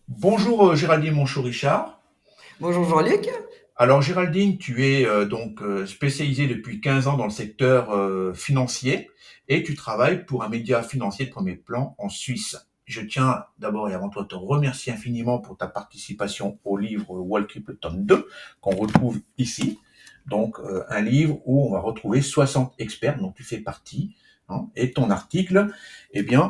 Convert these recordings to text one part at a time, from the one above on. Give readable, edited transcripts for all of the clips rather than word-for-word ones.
Bonjour Géraldine Monchot-Richard. Bonjour Jean-Luc. Alors Géraldine, tu es spécialisée depuis 15 ans dans le secteur financier et tu travailles pour un média financier de premier plan en Suisse. Je tiens d'abord et avant tout à te remercier infiniment pour ta participation au livre Wall Creek le tome 2 qu'on retrouve ici. Donc un livre où on va retrouver 60 experts dont tu fais partie, hein, et ton article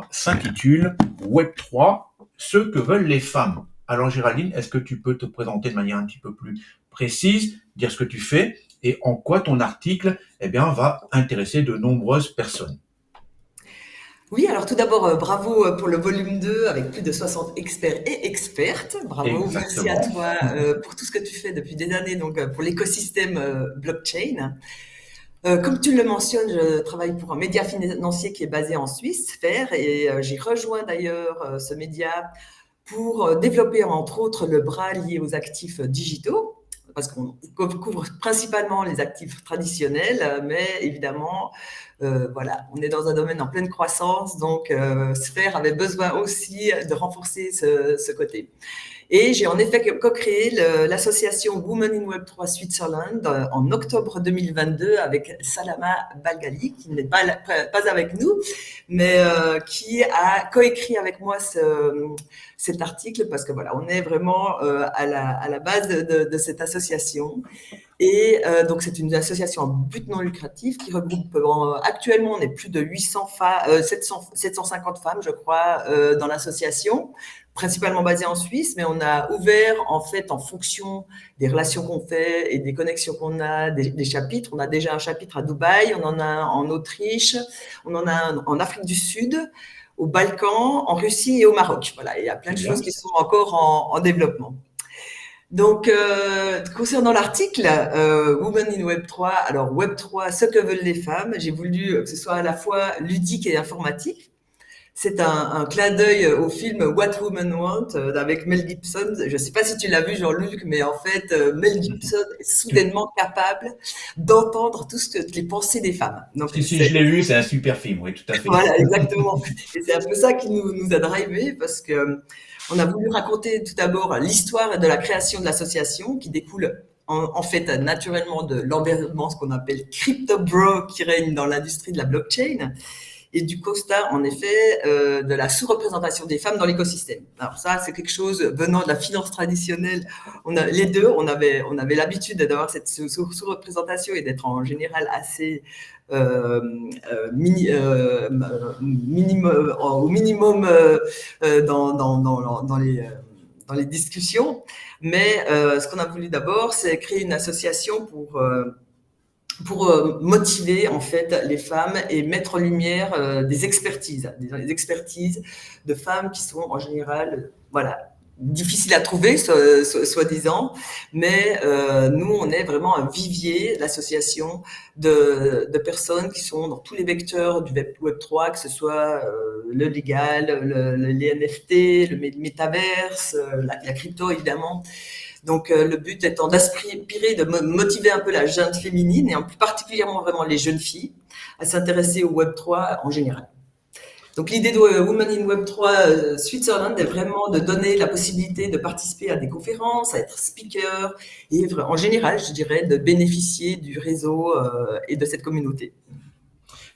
s'intitule Web3, ce que veulent les femmes. Alors Géraldine, est-ce que tu peux te présenter de manière un petit peu plus précise, dire ce que tu fais et en quoi ton article va intéresser de nombreuses personnes. Oui, alors tout d'abord, bravo pour le volume 2 avec plus de 60 experts et expertes. Bravo, merci à Exactement. toi pour tout ce que tu fais depuis des années donc, pour l'écosystème blockchain. Comme tu le mentionnes, je travaille pour un média financier qui est basé en Suisse, Sphère, et j'ai rejoint d'ailleurs ce média pour développer entre autres le bras lié aux actifs digitaux, parce qu'on couvre principalement les actifs traditionnels, mais évidemment, voilà, on est dans un domaine en pleine croissance, donc Sphère avait besoin aussi de renforcer ce côté. Et j'ai en effet co-créé l'association Women in Web3 Switzerland en octobre 2022 avec Salama Balgali, qui n'est pas avec nous, mais qui a coécrit avec moi cet article parce que voilà, on est vraiment à la base de cette association. Et donc, c'est une association à but non lucratif qui regroupe, actuellement, on est plus de 750 femmes, je crois, dans l'association, principalement basée en Suisse, mais on a ouvert, en fait, en fonction des relations qu'on fait et des connexions qu'on a, des chapitres. On a déjà un chapitre à Dubaï, on en a un en Autriche, on en a un en Afrique du Sud, aux Balkans, en Russie et au Maroc. Voilà, il y a plein C'est de choses bien. qui sont encore en développement. Donc, concernant l'article Women in Web 3, alors Web 3, ce que veulent les femmes, j'ai voulu que ce soit à la fois ludique et informatif. C'est un clin d'œil au film What Women Want avec Mel Gibson. Je ne sais pas si tu l'as vu, Jean-Luc, mais en fait, Mel Gibson est soudainement capable d'entendre tout ce que les pensées des femmes. Donc, Si, si, je l'ai vu, c'est un super film, oui, tout à fait. voilà, exactement. Et c'est un peu ça qui nous a drivé parce que on a voulu raconter tout d'abord l'histoire de la création de l'association qui découle en fait naturellement de l'environnement, ce qu'on appelle crypto bro qui règne dans l'industrie de la blockchain et du constat, en effet, de la sous-représentation des femmes dans l'écosystème. Alors ça, c'est quelque chose venant de la finance traditionnelle. Les deux, on avait l'habitude d'avoir cette sous-représentation et d'être en général assez au minimum dans les discussions. Mais ce qu'on a voulu d'abord, c'est créer une association pour motiver en fait les femmes et mettre en lumière des expertises de femmes qui sont en général voilà difficiles à trouver soi-disant, mais nous on est vraiment un vivier, l'association de personnes qui sont dans tous les vecteurs du Web 3, que ce soit le légal, les NFT, le métaverse, la crypto évidemment. Donc le but étant d'inspirer, de motiver un peu la jeune féminine et en plus particulièrement vraiment les jeunes filles à s'intéresser au Web 3 en général. Donc l'idée de Women in Web 3 Switzerland est vraiment de donner la possibilité de participer à des conférences, à être speaker et en général, je dirais, de bénéficier du réseau et de cette communauté.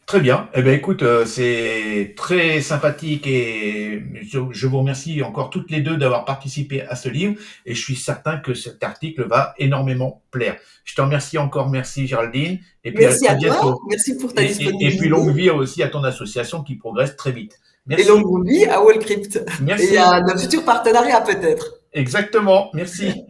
Très bien. Écoute, c'est très sympathique et je vous remercie encore toutes les deux d'avoir participé à ce livre et je suis certain que cet article va énormément plaire. Je te remercie encore, merci Géraldine, et puis Merci à à toi, bientôt. merci pour ta Et puis longue disponibilité vie aussi à ton association qui progresse très vite. et Merci. longue vie à Wallcrypt et Merci. à de futurs partenariats peut-être. Exactement. Merci.